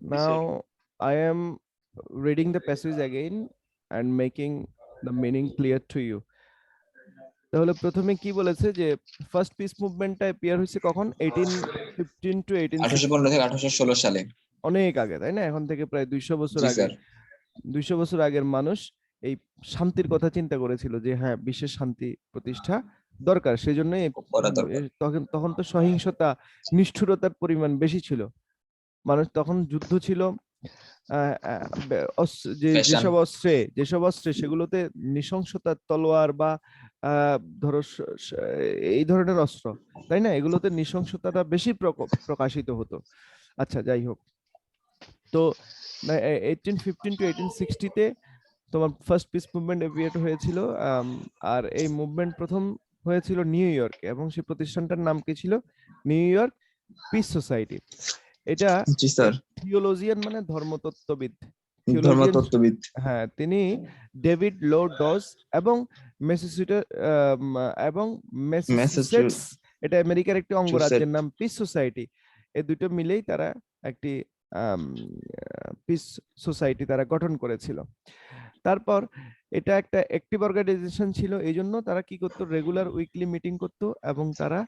Now I am reading the passage again and making the meaning clear to you. তাহলে প্রথমে কি বলেছে যে ফার্স্ট পিস মুভমেন্টটা অ্যাপিয়ার হয়েছে কখন 1815 টু 1815 1860, থেকে 1816 সালে। অনেক আগে, তাই না? এখন থেকে প্রায় 200 বছর জি আগে। স্যার। 200 বছর আগের মানুষ এই শান্তির কথা চিন্তা করেছিল যে হ্যাঁ, বিশ্বের শান্তি প্রতিষ্ঠা দরকার। সেজন্য করা দরকার। তখন তখন তো সহিংসতা, নিষ্ঠুরতার পরিমাণ বেশি ছিল। মানুষ তখন যুদ্ধ ছিল, ফ্যাশন। যেসব অস্ত্রে সেগুলোতে নৃশংসতার তলোয়ার বা ধরো এই ধরনের অস্ত্র, তাই না? এগুলোতে নৃশংসতাটা বেশি প্রকাশিত হতো। আচ্ছা, যাই হোক। তো 1815 টু 1860-তে তোমার ফার্স্ট পিস মুভমেন্ট এভিয়েট হয়েছিল। আর এই মুভমেন্ট প্রথম হয়েছিল নিউ ইয়র্কে, এবং সেই প্রতিষ্ঠানটার নাম কি ছিল? New York peace society. এটা জি স্যার। থিওলজিয়ান মানে ধর্মতত্ত্ববিদ, থিওলজিয়ান, ধর্মতত্ত্ববিদ। হ্যাঁ, তিনি ডেভিড লো ডজ এবং মেসাচুসেটস এবং মেসাচুসেটস, ম্যাসাচুসেটস। এটা আমেরিকার একটি অঙ্গরাজ্যের নাম পিস সোসাইটি। এই দুটো মিলেই তারা একটি পিস সোসাইটি তারা গঠন করেছিল। তারপর এটা একটা অ্যাক্টিভ অর্গানাইজেশন ছিল, এই জন্য তারা কি করতো, রেগুলার উইকলি মিটিং করতো, এবং তারা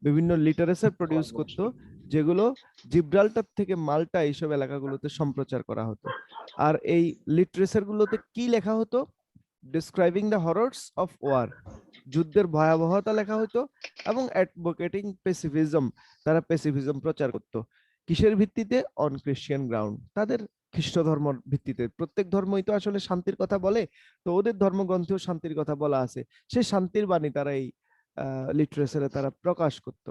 বিভিন্ন লিটারেচার প্রডিউস করতো, যেগুলো জিব্রাল্টার থেকে মাল্টা এইসব এলাকাগুলোতে সম্প্রচার করা হতো। আর এই লিটারেচার গুলোতে কি লেখা হতো? ডিসক্রাইবিং দ্য হররস অফ ওয়ার, যুদ্ধের ভয়াবহতা লেখা হতো, এবং অ্যাডভোকেটিং পেসিফিজম, তারা পেসিফিজম প্রচার করত। কিসের ভিত্তিতে? অন ক্রিশ্চিয়ান গ্রাউন্ড, তাদের খ্রিস্ট ধর্মের ভিত্তিতে। প্রত্যেক ধর্মই তো আসলে শান্তির কথা বলে, তো ওদের ধর্মগ্রন্থেও শান্তির কথা বলা আছে, সেই শান্তির বাণী তারা এই লিটারেচারে তারা প্রকাশ করত।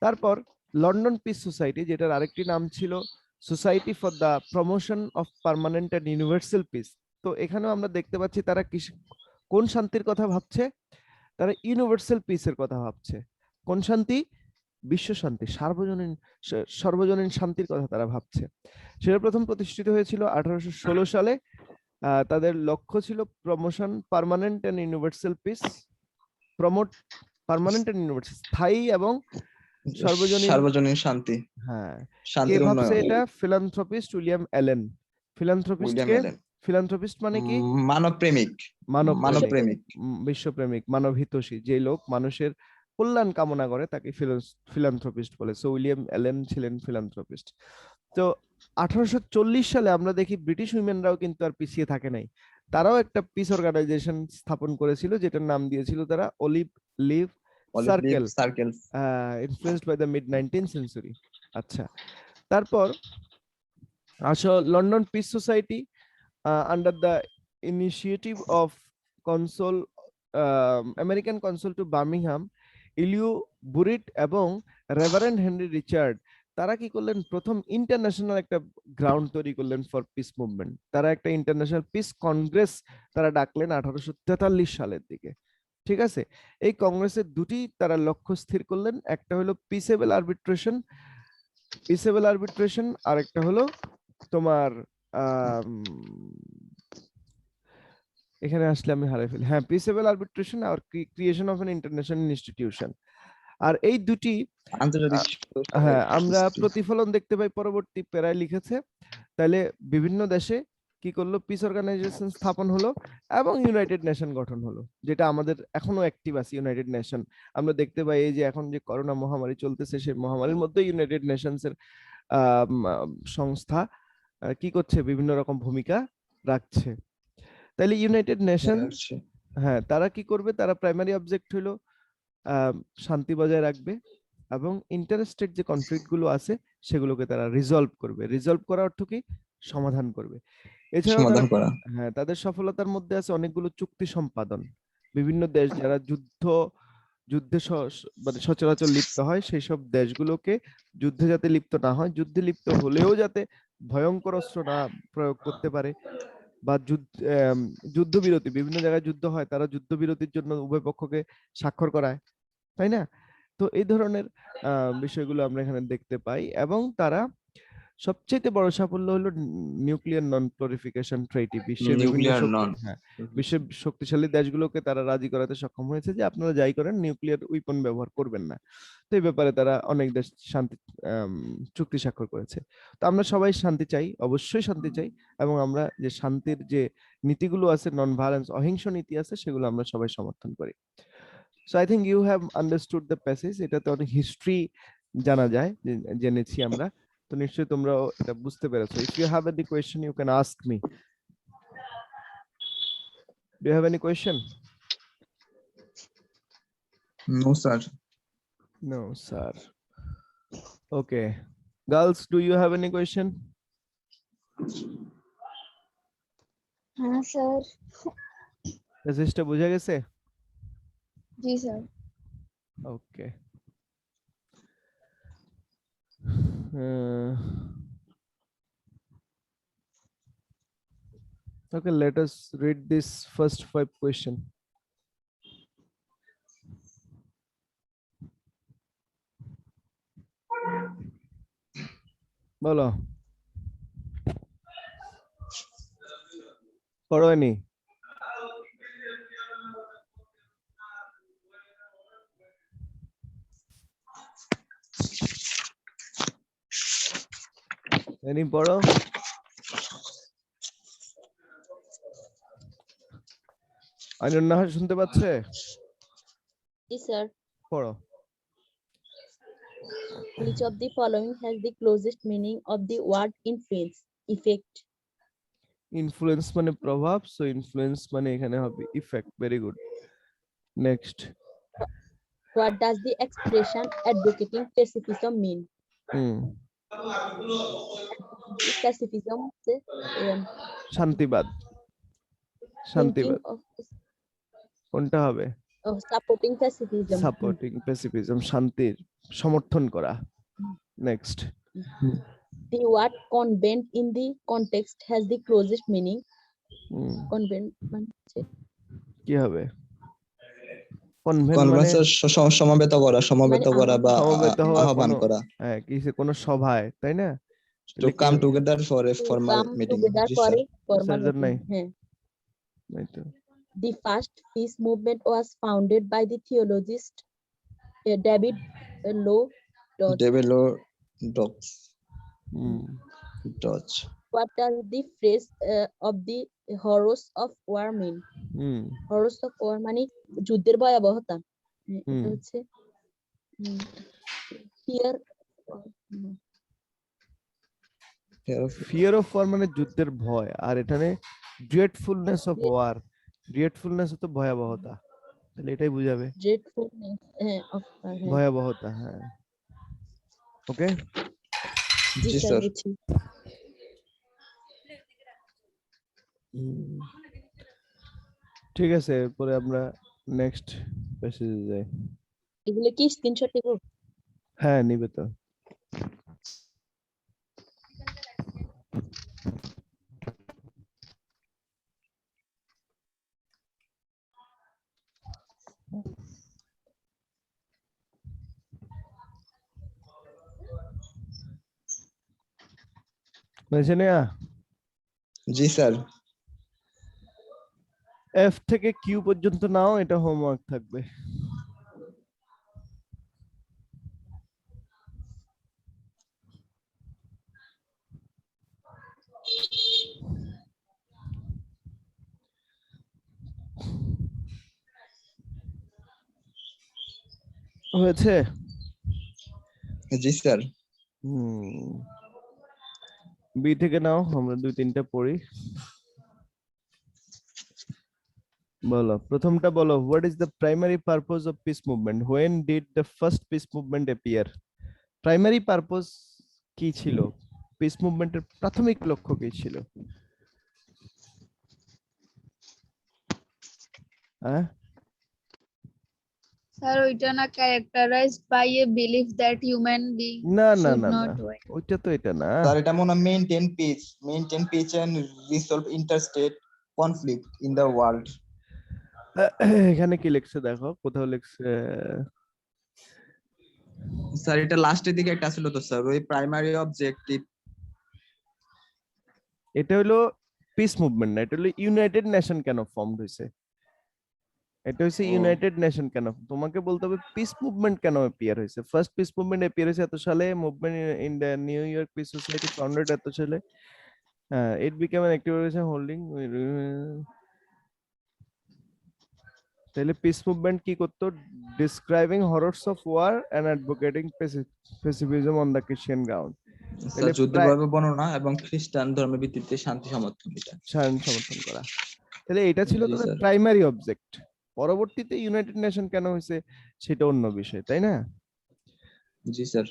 তারপর লন্ডন পিস সোসাইটি, যেটার আরেকটি নাম ছিল society for the promotion of permanent and universal piece. তো এখানেও আমরা দেখতে পাচ্ছি তারা কোন শান্তির কথা ভাবছে? তারা ইউনিভার্সাল পিসের কথা ভাবছে। কোন শান্তি? বিশ্ব শান্তি, সর্বজনীন শান্তির কথা তারা ভাবছে। সেটা প্রথম প্রতিষ্ঠিত হয়েছিল 1816 সালে। তাদের লক্ষ্য ছিল promotion permanent and universal peace, promote permanent and universal, স্থায়ী এবং সর্বজনীন। সার্বজনীন শান্তি, হ্যাঁ, কে শান্তির ভাবছে উন্নয়ন। এটা? Philanthropist William Allen. Philanthropist William কে? অ্যালেন। ফিলান্থ্রপিস্ট মানে কি? মানব প্রেমিক। মানব মানবপ্রেমিক, প্রেমিক। বিশ্বপ্রেমিক, মানবহিতৈষী, যে লোক মানুষের কল্যাণ কামনা করে তাকে ফিলান্থ্রপিস্ট বলে। সো উইলিয়াম অ্যালেন ছিলেন ফিলান্থ্রপিস্ট। তো 1840 সালে আমরা দেখি ব্রিটিশ উইমেনরাও কিন্তু আর পিছিয়ে থাকে নাই। তারাও একটা পিস অর্গানাইজেশন স্থাপন করেছিল, যেটার নাম দিয়েছিল তারা olive leaf olive leaf circle, circle. Influenced by the mid 19th century. আচ্ছা, তারপর আসো London peace society under the initiative of consul, American consul to Birmingham Elihu Burritt এবং রেভারেন্ড হেনরি রিচার্ড, তারা কি করলেন? প্রথম ইন্টারন্যাশনাল একটা গ্রাউন্ড তৈরি করলেন ফর পিস মুভমেন্ট। তারা একটা ইন্টারন্যাশনাল পিস কংগ্রেস তারা ডাকলেন 1843 সালের দিকে। ঠিক আছে, এই কংগ্রেসের দুটি তারা লক্ষ্য স্থির করলেন, একটা হলো পিসেবল আরবিট্রেশন, আর একটা হলো তোমার এখানে আসলে আমি হারাই ফেলি, হ্যাঁ, পিসেবল আরবিট্রেশন আর creation of an international institution. আর এই দুটি, আন্তর্জাতিক। হ্যাঁ, আমরা প্রতিফলন দেখতে পাই পরবর্তী প্যারায় লিখেছে। তাহলে বিভিন্ন দেশে কি করলো? পিস অর্গানাইজেশন স্থাপন হলো এবং ইউনাইটেড নেশন গঠন হলো, যেটা আমাদের এখনো অ্যাক্টিভ আছে। ইউনাইটেড নেশন আমরা দেখতে পাই, এই যে এখন যে করোনা মহামারী চলতেছে, সেই মহামারীর মধ্যে ইউনাইটেড নেশনস এর সংস্থা কি করছে? বিভিন্ন রকম ভূমিকা রাখছে। তাহলে ইউনাইটেড নেশন, হ্যাঁ, তারা কি করবে? তারা প্রাইমারি অবজেক্ট হলো আহ, শান্তি বজায় রাখবে, এবং ইন্টারস্টেট যে কনফ্লিক্ট গুলো আছে সেগুলোকে তারা রিজলভ করবে। রিজলভ করার অর্থ কি? সমাধান করবে। এছাড়াও তারা, সমাধান করা। হ্যাঁ, তাদের সফলতার মধ্যে আছে অনেকগুলো চুক্তি সম্পাদন। বিভিন্ন দেশ যারা যুদ্ধে মানে সচরাচর লিপ্ত হয়, সেই সব দেশগুলোকে যুদ্ধে যাতে লিপ্ত না হয়, যুদ্ধে লিপ্ত হলেও যাতে ভয়ঙ্কর অস্ত্র না প্রয়োগ করতে পারে, বা যুদ্ধবিরতি, বিভিন্ন জায়গায় যুদ্ধ হয়, তারা যুদ্ধবিরতির জন্য উভয় পক্ষকে স্বাক্ষর করায়, তাই না? তো এই ধরনের বিষয়গুলো আমরা এখানে দেখতে পাই। এবং তারা সবচেয়ে বড় সাফল্য হলো নিউক্লিয়ার নন প্রলিফারেশন ট্রিটি। বিশ্বের বিভিন্ন নিউক্লিয়ার নন বিশ্বের শক্তিশালী দেশগুলোকে তারা রাজি করাতে সক্ষম হয়েছে যে আপনারা যাই করেন নিউক্লিয়ার উইপন ব্যবহার করবেন না। তো এই ব্যাপারে তারা অনেক দেশ শান্তি চুক্তি স্বাক্ষর করেছে। তো আমরা সবাই শান্তি চাই, অবশ্যই শান্তি চাই, এবং আমরা যে শান্তির যে নীতিগুলো আছে, নন ভায়োলেন্স, অহিংস নীতি আছে, সেগুলো আমরা সবাই সমর্থন করি। So I think you have understood the passage. এটাতে অনেক হিস্ট্রি জানা যায়, জেনেছি আমরা। তো নিশ্চয়ই তোমরাও এটা বুঝতে পেরেছো। If you have any question you can ask me. Do you have any question? No sir. No, sir. Okay. Girls, do you have any question? हाँ सर। মেসেজটা বুঝা গেছে? जी sir. Okay. Okay, let us read this first 5 question. বলো, পড়োনি? Any পড়ো। আইনুন্নাহ শুনতে পাচ্ছে? जी sir. পড়ো। Which of the following has the closest meaning of the word influence? Effect. Influence মানে প্রভাব, সো ইনফ্লুয়েন্স মানে এখানে হবে effect. Very good. Next. What does the expression advocating pacifism mean? Pacifism से শান্তিবাদ। শান্তিবাদ thinking of কোনটা হবে? supporting pacifism. Supporting প্যাসিফিজম, শান্তির সমর্থন করা। Next. The word convent in the context has the closest meaning. Convent মানে কি হবে? কনভেন্ট মানে কনভেন্সের সমবেত করা, সমবেত করা বা সমবেত হওয়া, আহ্বান করা। হ্যাঁ, কিছু কোন সভায়, তাই না? To come together for a formal come meeting. together G for sir. a formal Sir, নাই। meeting. হ্যাঁ। নাই তো। The first peace movement was founded by the theologist David Lloyd George. David Lloyd George. What does the phrase of the horrors of war mean? Horrors of war মানে যুদ্ধের ভয়াবহতা। এটা হচ্ছে fear of war মানে যুদ্ধের ভয়, আর এখানে ড্রেডফুলনেস of war, ড্রেডফুলনেস তো ভয়াবহতা, তাহলে এটাই বুঝাবে। ড্রেডফুলনেস অফ ওয়ার, ভয়াবহতা। হ্যাঁ, ওকে। জি স্যার। ঠিক আছে, এরপরে আমরা নেক্সট প্যাসেজে যাই। এগুলো কি স্ক্রিনশট নিব? হ্যাঁ, নিবে তো। জি স্যার। এফ থেকে কিউ পর্যন্ত নাও, এটা হোমওয়ার্ক থাকবে। হয়েছে? জি স্যার। বি থেকে নাও, আমরা 2-3টা পড়ি। বলো, প্রথমটা বলো। What is the primary purpose of piece movement? When did the first peace movement appear? Primary purpose কি ছিল? পিস মুভমেন্টের প্রাথমিক লক্ষ্য কি ছিল? হ্যাঁ স্যার, ওইটা না characterized by a belief that human being না না should না না, not work. ওইটা তো এটা না। স্যার, এটা মনে maintain peace and resolve interstate conflict in the world. এখানে কি লিখছে দেখো, কোথাও লিখছে। স্যার, এটা লাস্টের দিকে একটা ছিল তো স্যার, ওই প্রাইমারি অবজেক্টিভ এটা হলো পিস মুভমেন্ট না, এটা হলো ইউনাইটেড নেশন কেন ফর্মড হয়েছে, এটা হচ্ছে ও। ইউনাইটেড নেশন কেন, তোমাকে বলতে হবে পিস মুভমেন্ট কেন অ্যাপিয়ার হয়েছে। ফার্স্ট পিস মুভমেন্ট অ্যাপিয়ার হয়েছে এত সালে, movement in the New York peace society founded এত সালে, it became an active organization holding. তাহলে পিস মুভমেন্ট কি করতো, describing horrors of war and advocating pacifism on the Christian ground. Sir যুদ্ধ ভয়াবহ বর্ণনা এবং খ্রিস্টান ধর্মের ভিত্তিতে শান্তি সমর্থন এটা। সমর্থন করা। তাহলে এটা ছিল জি, তাদের স্যার। Primary object. পরবর্তীতে ইউনাইটেড নেশন কেন হয়েছে সেটা অন্য বিষয়, তাই না? জি স্যার।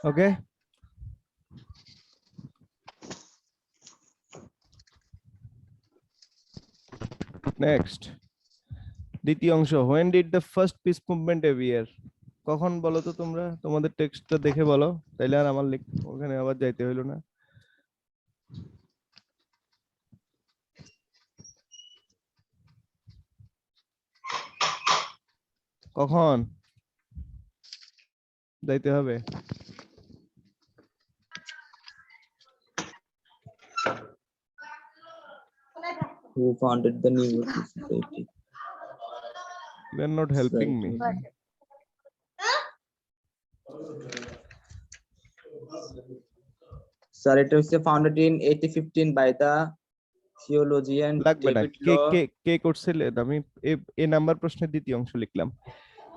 Okay. Next. দ্বিতীয় অংশ, when did the first peace movement appear? কখন বলো তো তোমরা, তোমাদের টেক্সটটা দেখে বলো, তাইলে আর আমার ওখানে আবার যাইতে হইলো না। কখন যাইতে হবে? Who founded the New York Society? You are not helping me. Sir, it was founded in 1815 by the theologian লাগবে না, David কে Law. কে কে করছে, আমি এই নাম্বার প্রশ্নের দ্বিতীয় অংশ লিখলাম।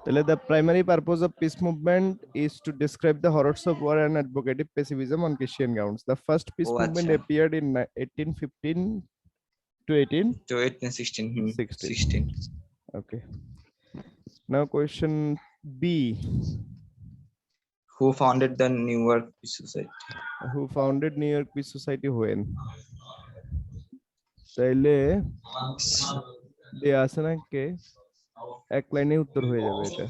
তাহলে the primary purpose of peace movement is to describe the horrors of war and advocative pacifism on Christian grounds. The first peace Oh, movement acha. appeared in 1815 to 18. To 1816. 16. Okay. Now question B. Who founded the New York Peace Society? Who founded New York Peace Society when? তাইলে দেয়া আছে না কে, এক লাইনে উত্তর হয়ে যাবে এটা।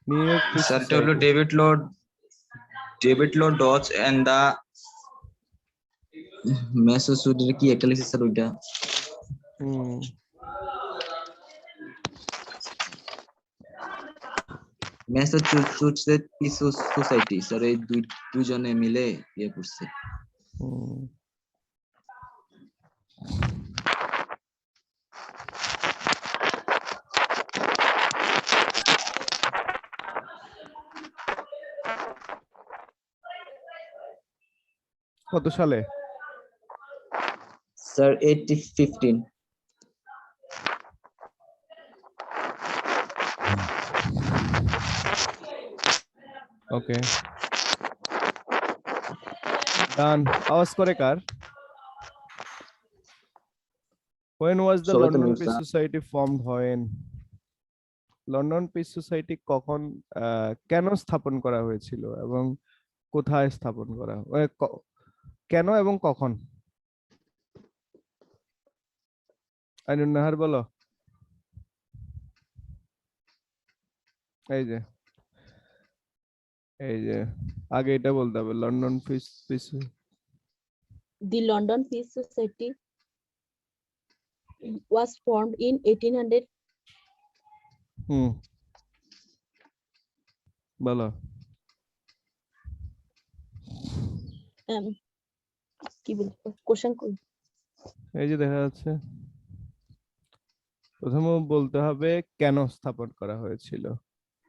New York piece Sir, it was society. David Law Dodge and the Massachusetts কি একটা লিখছে স্যার ওইটা। ম্যাসাচুসেটস পিস সোসাইটি স্যার, এই দুজনে মিলে ইয়ে করছে। কত সালে? স্যার 1815। ওকে ডান। আওয়াজ করে কার? When was the সবাই তো London mute Peace sir. Society formed? when? London peace society কখন, কেন স্থাপন করা হয়েছিল এবং কোথায় স্থাপন করা, কেন এবং কখন? আইনুন নাহার বলো। এই যে আগে এটা বলতে হবে, London piece The London Peace Society was formed in 1800. বলো। কি বলবো, কোশ্চেন কই? এই যে দেখা যাচ্ছে, প্রথমে বলতে হবে কেন স্থাপন করা হয়েছিল,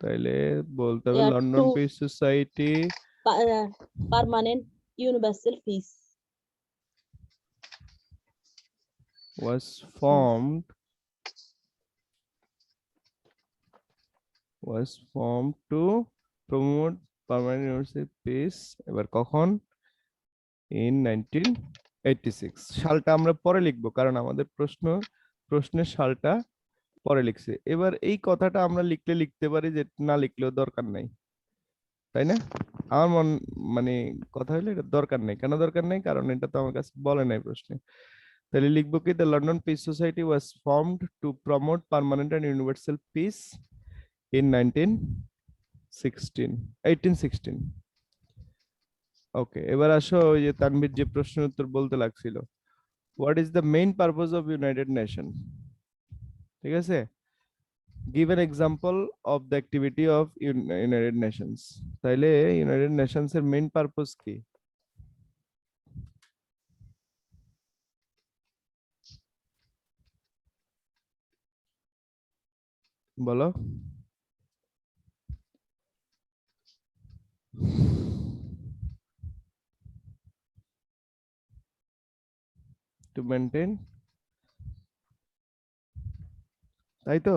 তাইলে বলতে হবে London peace society permanent universal piece was formed to promote permanent universal peace। এবার কখন? in 1986। সালটা আমরা পরে লিখবো, কারণ আমাদের প্রশ্নের সালটা পরে লিখছে। এবার এই কথাটা আমরা লিখলে লিখতে পারি, যে না লিখলেও দরকার নাই, তাই না? আমার মানে কথা হলো এটা দরকার নেই। কেন দরকার নেই? কারণ এটা তো আমার কাছে বলে নাই প্রশ্নে। তাহলে লিখবো কি, the London peace society was formed to promote permanent and universal peace in 1816। Okay, এবার আসো ওই যে তানভীর যে প্রশ্নের উত্তর বলতে লাগছিল, what is the main purpose of United nation? ঠিক আছে, give an example of the activity of United Nations. তাইলে ইউনাইটেড নেশনস এর মেইন পারপোজ কি? বলো। টু মেনটেন, তাই তো?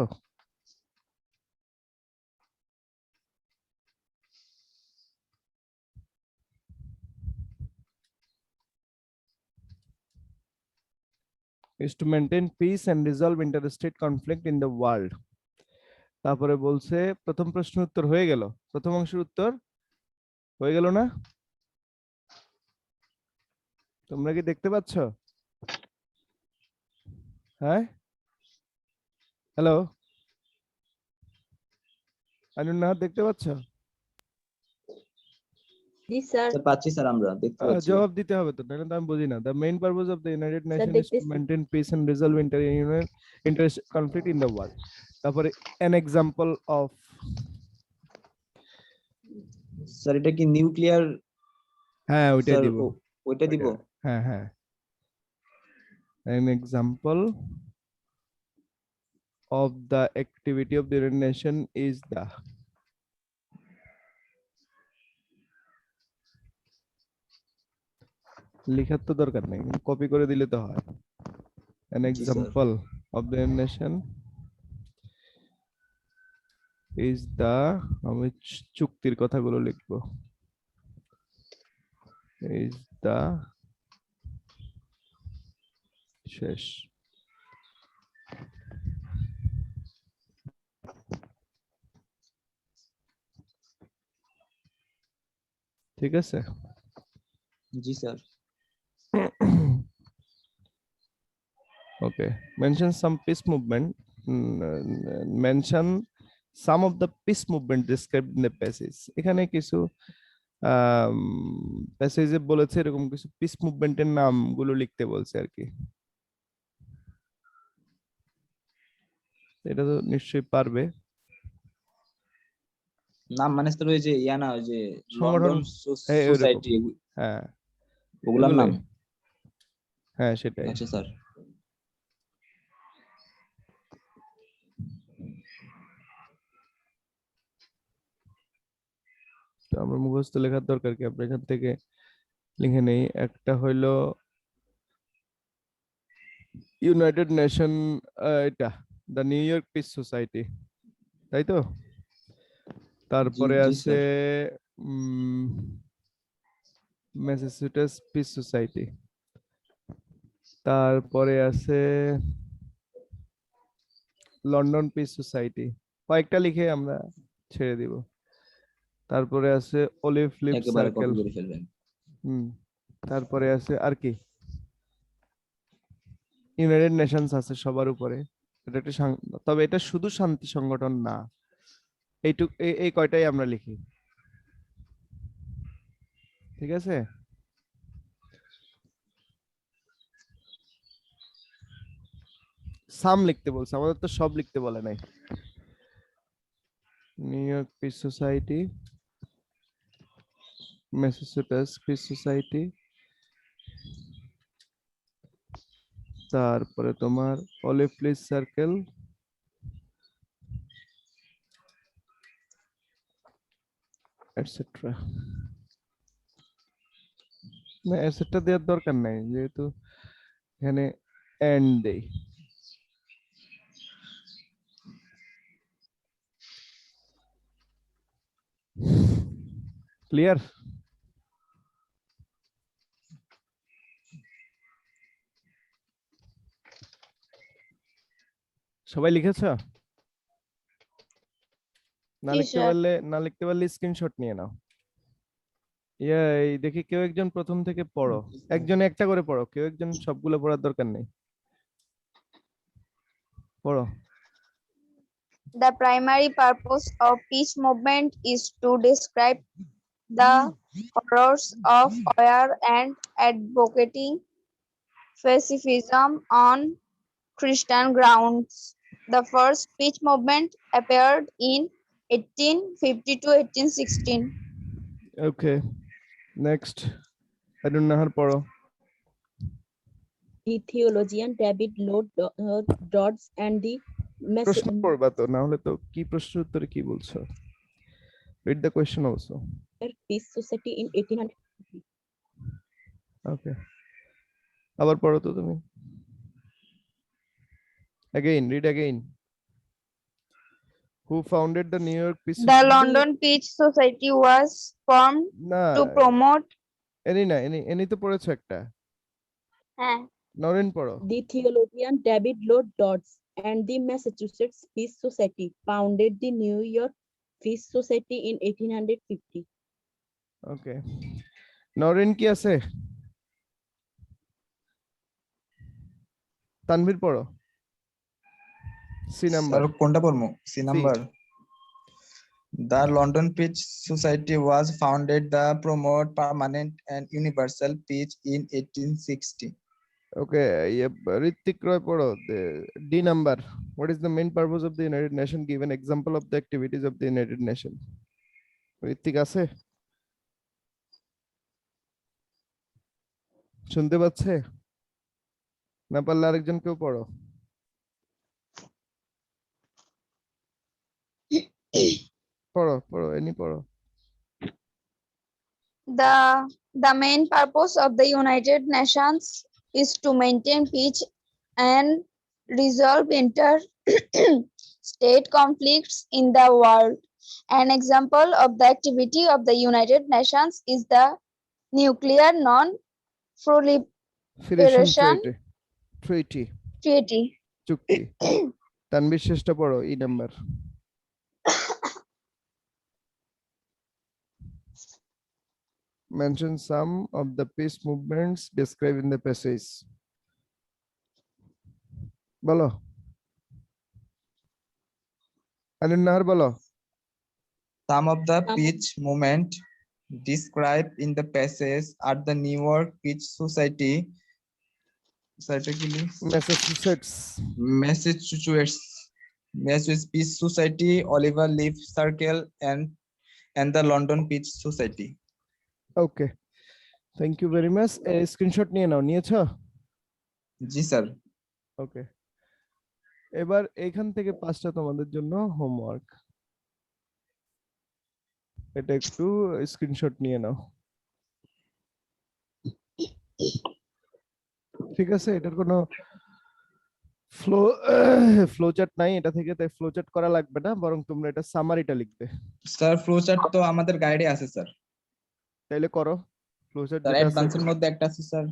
is to maintain peace and resolve interstate conflict in the world. তারপরে বলছে প্রথম প্রশ্নের উত্তর হয়ে গেল, প্রথম অংশের উত্তর হয়ে গেল না? তোমরা কি দেখতে পাচ্ছ? হ্যাঁ, হ্যালো আনুন্নাহার, দেখতে পাচ্ছ? জি স্যার। স্যার পাচ্ছি স্যার, আমরা দেখতে পাচ্ছি। জবাব দিতে হবে তো, নাহলে তো আমি বুঝি না। The main purpose of the united sir nation is to দেখতেছি। Maintain peace and resolve inter conflict in the world. তারপরে অ্যান এক্সাম্পল অফ, স্যার এটা কি নিউক্লিয়ার? হ্যাঁ ওইটাই স্যার দিব, ওইটা দিব। হ্যাঁ হ্যাঁ, an example of the activity of the United Nation is the, লিখার তো দরকার নেই, কপি করে দিলে তো হয়। an G sir. example of the United Nation is the, আমি চুক্তির কথাগুলো লিখবো, is the, শেষ। ঠিক আছে। জি sir. Okay, mention some peace movement, mention some of the peace movement described in the passage। এখানে কিছু প্যাসেজে বলেছে এরকম কিছু পিস মুভমেন্টের নামগুলো লিখতে বলছে আর কি। এটা তো নিশ্চয়ই পারবে। নাম মানে স্যার ওই যে ইয়া না, ওই যে সংগঠন, লন্ডন হ্যাঁ ওইরকম, সোসাইটি, হ্যাঁ ওগুলার নাম। এগুলোই। হ্যাঁ সেটাই। আচ্ছা স্যার। তো আমরা মুখস্থ লেখার দরকার কি, আমরা এখান থেকে লিখে নেই। একটা হইলো ইউনাইটেড নেশন, এটা the New York peace society, তাই তো? তারপরে জি আছে স্যার। ম্যাসাচুসেটস পিস সোসাইটি, তারপরে আছে লন্ডন পিস সোসাইটি। কয়েকটা লিখে আমরা ছেড়ে দিব। তারপরে আছে অলিভ লিফ একেবারে সার্কেল। কপি করে ফেলবেন। তারপরে আছে আর কি, ইউনাইটেড নেশনস আছে সবার উপরে, এটা একটা তবে এটা শুধু শান্তি সংগঠন না। এইটুক এই কয়টাই আমরা লিখি, ঠিক আছে? সাম লিখতে বলছে, আমাদের তো সব লিখতে বলে নাই। New York peace society, Massachusetts piece society, তারপরে তোমার অলিভ লিফ সার্কেল, এটসেট্রা। না এটসেট্রা দেওয়ার দরকার নাই, যেহেতু এখানে এন্ড দেই। ক্লিয়ার? সবাই লিখেছো? জি, স্যার। না লিখতে পারলে স্ক্রিনশট নিয়ে নাও। এই দেখি কেউ একজন প্রথম থেকে পড়ো, একজন একটা করে পড়ো, কেউ একজন সবগুলো পড়ার দরকার নেই, পড়ো। The primary purpose of peace movement is to describe the horrors of war and advocating pacifism on Christian grounds. The first peace movement appeared in 1850 to 1816. Okay, next Arun Nahar পড়ো। The theologian David Lloyd Dodds and the প্রশ্ন পড়বা তো, না হলে তো কি প্রশ্নের উত্তরে কি বলছো? Read the question also. Peace Society in 1800. ওকে, আবার পড়ো তো তুমি। Again, read again. Who founded the New York Peace The Society? London Peace Society was formed না, to promote এনি তো পড়েছো একটা। নরেন পড়ো। The theologian David Lloyd Dodds and the Massachusetts Peace Society founded the New York Peace Society in 1850. ওকে, নরেন কি আছে? তানভীর পড়ো। C number. Sir কোনটা পড়বো? C number. The London Peace Society was founded to promote permanent and universal peace in 1860. ওকে, ঋত্বিক রয় পড়ো। D number. What is the main purpose of the United Nations? Give an example of the activities of the United Nations. Ritwik আছে? শুনতে পাচ্ছে? না পারলে আরেকজন কেউ পড়ো। পড়ো পড়ো, এনি পড়ো। The main purpose of the United Nations is to maintain peace and resolve inter-state conflicts in the world. An example of the activity of the United Nations is the Nuclear Non-Proliferation ট্রিটি চুক্তি। তানভীর শেষটা পড়ো, E number. Mention some of the peace movements described in the passage. বলো, আরুন নাহার বলো। Some of the peace movement described in the passage are the New York Peace Society, Massachusetts Peace Society, Oliver Leaf Circle, and the London Peace Society. Okay, thank you very much. Screenshot নিয়ে নাও, নিয়েছো? জি sir. ওকে, এবার এখান থেকে 5টা তোমাদের জন্য homework, এটা একটু স্ক্রিনশট নিয়ে নাও, ঠিক আছে? এটার কোনো ফ্লোচার্ট নাই এটা থেকে, তাই ফ্লোচার্ট করা লাগবে না, বরং তোমরা এটা সামারিটা লিখবে। স্যার ফ্লোচার্ট তো আমাদের গাইডে আছে স্যার। তাইলে করো ফ্লোচার্ট, স্যার যেটা আছে অ্যাডভান্সের মধ্যে একটা আছে স্যার।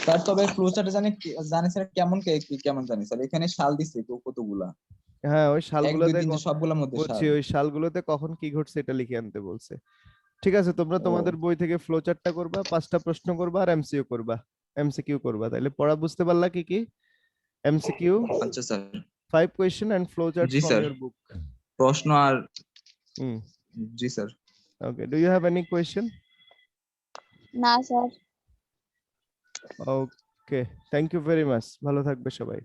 স্যার তবে ফ্লোচার্ট জানি স্যার কেমন জানি স্যার, এখানে শাল দিছে কতগুলা। হ্যাঁ, ওই শালগুলোতে সবগুলোর মধ্যে বলছি, ওই শালগুলোতে কখন কি ঘটছে এটা লিখে আনতে বলছে। ঠিক আছে, তোমরা তোমাদের বই থেকে ফ্লোচার্টটা করবা, 5টা প্রশ্ন করবা আর এমসিকিউ করবা। তাইলে পড়া বুঝতে পারলা কি কি? এমসিকিউ, আচ্ছা sir, 5 question and flowchart from your book. প্রশ্ন আর জি sir. Okay, do you have any question? না sir. Okay, thank you very much, ভালো থাকবে সবাই।